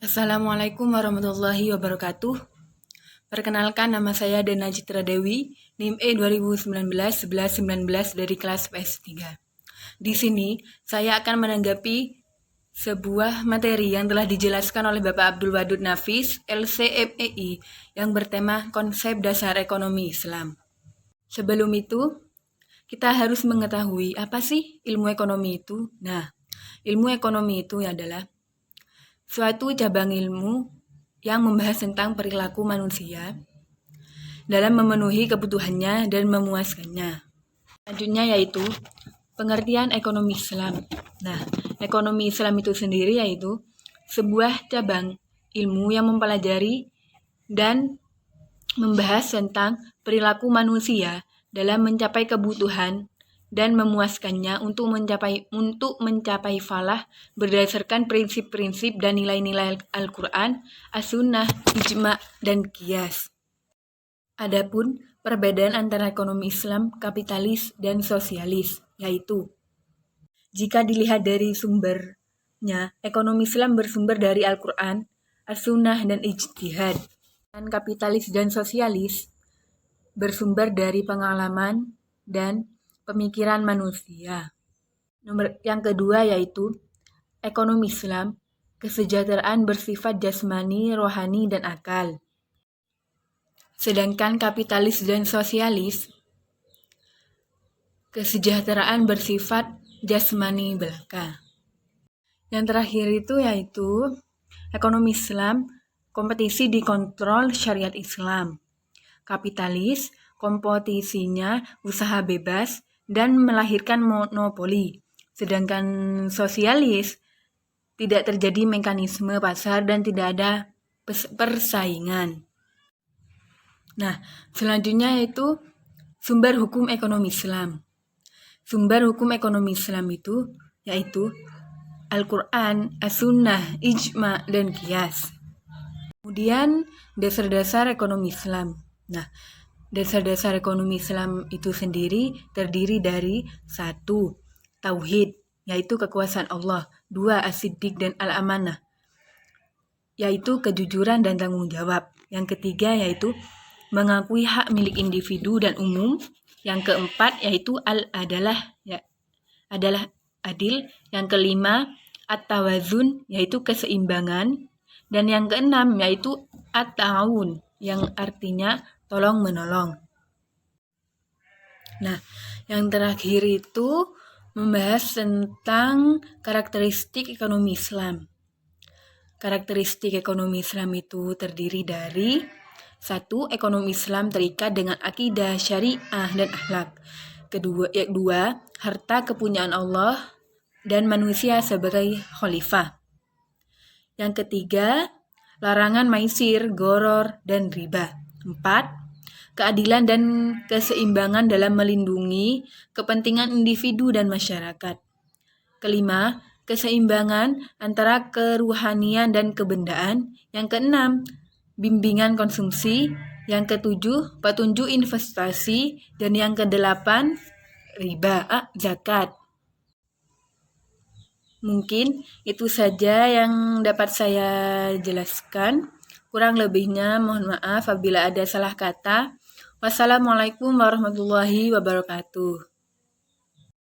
Assalamualaikum warahmatullahi wabarakatuh. Perkenalkan, nama saya Dana Citra Dewi, NIM E 2019-11-19 dari kelas PS3. Di sini, saya akan menanggapi sebuah materi yang telah dijelaskan oleh Bapak Abdul Wadud Nafis, LCMEI, yang bertema konsep dasar ekonomi Islam. Sebelum itu, kita harus mengetahui apa sih ilmu ekonomi itu. Nah, ilmu ekonomi itu adalah suatu cabang ilmu yang membahas tentang perilaku manusia dalam memenuhi kebutuhannya dan memuaskannya. Selanjutnya yaitu pengertian ekonomi Islam. Nah, ekonomi Islam itu sendiri yaitu sebuah cabang ilmu yang mempelajari dan membahas tentang perilaku manusia dalam mencapai kebutuhan dan memuaskannya untuk mencapai falah berdasarkan prinsip-prinsip dan nilai-nilai Al-Quran, As-Sunnah, Ijma, dan Qiyas. Adapun perbedaan antara ekonomi Islam, kapitalis, dan sosialis, yaitu jika dilihat dari sumbernya, ekonomi Islam bersumber dari Al-Quran, As-Sunnah, dan Ijtihad. Dan kapitalis dan sosialis bersumber dari pengalaman dan pemikiran manusia. Yang kedua yaitu ekonomi Islam, kesejahteraan bersifat jasmani, rohani, dan akal. Sedangkan kapitalis dan sosialis, kesejahteraan bersifat jasmani belaka. Yang terakhir itu yaitu ekonomi Islam, kompetisi dikontrol syariat Islam. Kapitalis, kompetisinya usaha bebas dan melahirkan monopoli. Sedangkan sosialis, tidak terjadi mekanisme pasar dan tidak ada persaingan. Nah, selanjutnya yaitu sumber hukum ekonomi Islam. Sumber hukum ekonomi Islam itu yaitu Al-Quran, As-Sunnah, Ijma, dan Qiyas. Kemudian dasar-dasar ekonomi Islam. Nah, dasar-dasar ekonomi Islam itu sendiri terdiri dari 1. Tauhid, yaitu kekuasaan Allah. 2. As-Siddiq dan Al-Amanah, yaitu kejujuran dan tanggung jawab. Yang ketiga yaitu mengakui hak milik individu dan umum. Yang keempat yaitu adalah adil. Yang kelima at-tawazun, yaitu keseimbangan. Dan yang keenam yaitu at-ta'awun, yang artinya tolong menolong. Nah, yang terakhir itu membahas tentang karakteristik ekonomi Islam. Karakteristik ekonomi Islam itu terdiri dari 1. Ekonomi Islam terikat dengan akidah, syariah, dan akhlak. Kedua, harta kepunyaan Allah dan manusia sebagai khalifah. Yang ketiga, larangan maisir, goror, dan riba. 4. Keadilan dan keseimbangan dalam melindungi kepentingan individu dan masyarakat. Kelima, keseimbangan antara keruhanian dan kebendaan. Yang keenam, bimbingan konsumsi. Yang ketujuh, petunjuk investasi. Dan yang kedelapan, riba, zakat. Mungkin itu saja yang dapat saya jelaskan. Kurang lebihnya mohon maaf apabila ada salah kata. Wassalamualaikum warahmatullahi wabarakatuh.